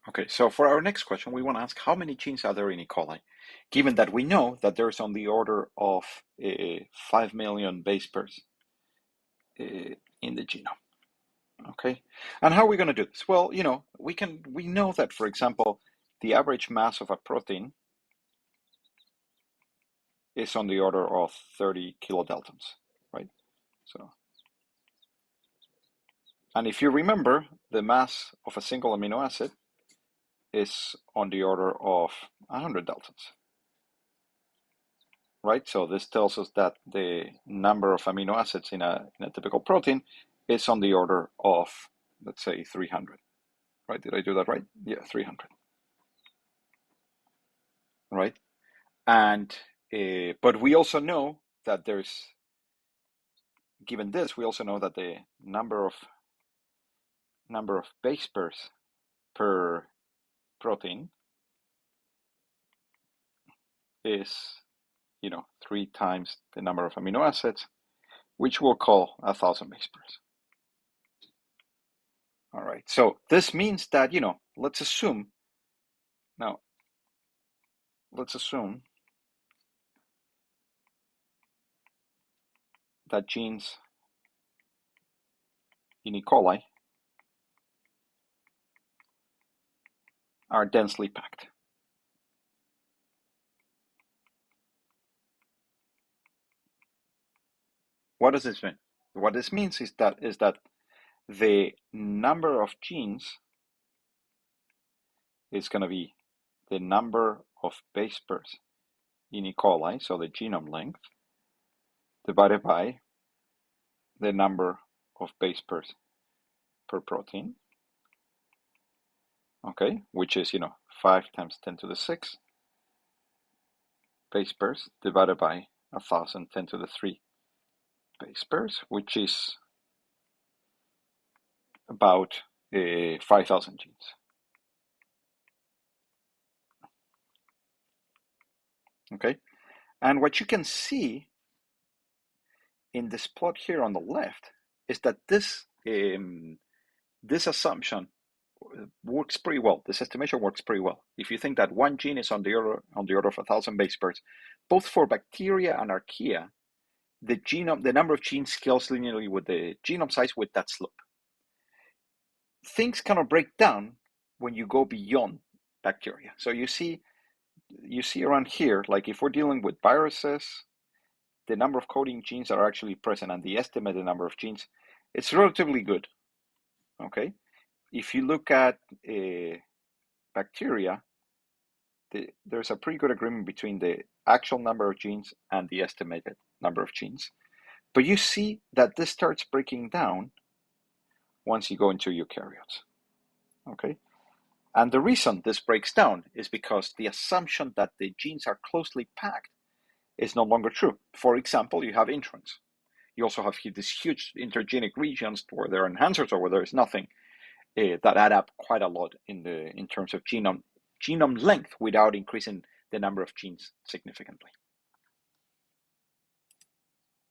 Okay, so for our next question, we want to ask how many genes are there in E. coli, given that we know that there's on the order of 5 million base pairs in the genome. Okay, and how are we going to do this? Well, we know that, for example, the average mass of a protein is on the order of 30 kilodaltons, right? So, and if you remember, the mass of a single amino acid is on the order of 100 daltons, right? So this tells us that the number of amino acids in a typical protein is on the order of, let's say, 300, right? Did I do that right? Yeah, 300, right? And but we also know that given this, we also know that the number of base pairs per protein is, 3 times the number of amino acids, which we'll call 1,000 base pairs. All right, so this means that, let's assume that genes in E. coli are densely packed. What does this mean? What this means is that the number of genes is going to be the number of base pairs in E. coli, so the genome length, divided by the number of base pairs per protein, okay, which is, 5 times 10 to the 6 base pairs divided by 1,000 10 to the 3 base pairs, which is about 5,000 genes. Okay, and what you can see in this plot here on the left is that this assumption works pretty well. This estimation works pretty well. If you think that one gene is on the order of 1,000 base pairs, both for bacteria and archaea, the number of genes scales linearly with the genome size with that slope. Things kind of break down when you go beyond bacteria. So you see around here, like if we're dealing with viruses, the number of coding genes that are actually present and the estimated number of genes, it's relatively good. Okay, if you look at bacteria, there's a pretty good agreement between the actual number of genes and the estimated number of genes. But you see that this starts breaking down once you go into eukaryotes. Okay, and the reason this breaks down is because the assumption that the genes are closely packed is no longer true. For example, you have introns. You also have these huge intergenic regions where there are enhancers or where there is nothing that add up quite a lot in terms of genome length without increasing the number of genes significantly.